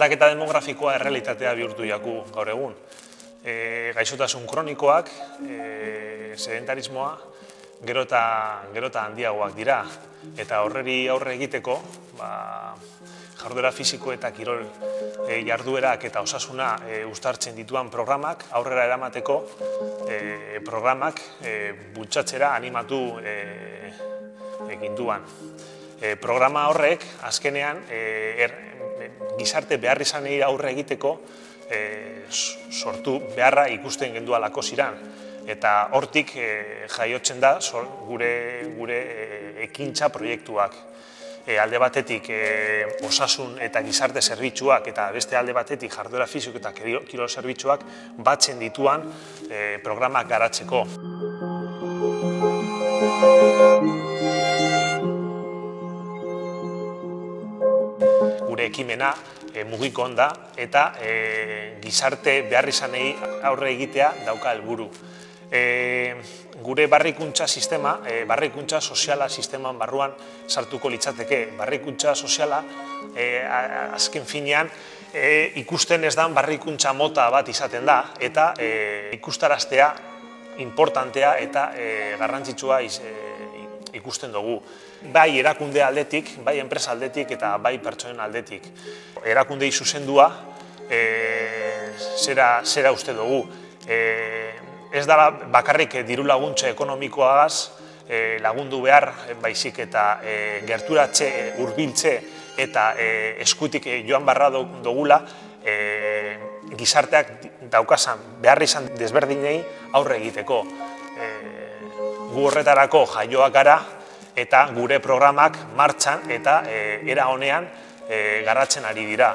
Aldaketa demografikoa errealitatea bihurtu jaku gaur egun. Gaixotasun kronikoak, sedentarismoa, gero eta handiagoak dira. Eta horreri aurre egiteko, jarduera fisiko eta kirol jarduerak eta osasuna uztartzen dituan programak, aurrera eramateko programak bultzatzera animatu eginduan. Programa horrek, azkenean, gizarte beharrizanei aurre egiteko sortu beharra ikusten gendualako ziran. Eta hortik jaiotzen da gure ekintza proiektuak. Alde batetik osasun eta gizarte zerbitzuak eta beste alde batetik jarduera fisiko eta kirol zerbitzuak batzen dituan programak garatzeko. Gure ekimena mugikon da eta gizarte beharrizanei aurre egitea dauka helburu. Gure barrikuntza sistema, barrikuntza soziala sisteman barruan sartuko litzateke. Barrikuntza soziala, azken finean, ikusten ez dan barrikuntza mota bat izaten da, eta ikustaraztea importantea eta garrantzitsua ikusten dugu. Bai erakunde aldetik, bai enpresa aldetik eta bai pertsonen aldetik. Erakundei zuzendua, zera uste dugu. Ez da bakarrik diru laguntza ekonomikoagaz lagundu behar, baizik eta gerturatze, hurbiltze eta eskutik joan barra dugula gizarteak daukazan beharrizan desberdinei aurre egiteko. Gu horretarako jaioak gara eta gure programak martxan eta era honean garatzen ari dira.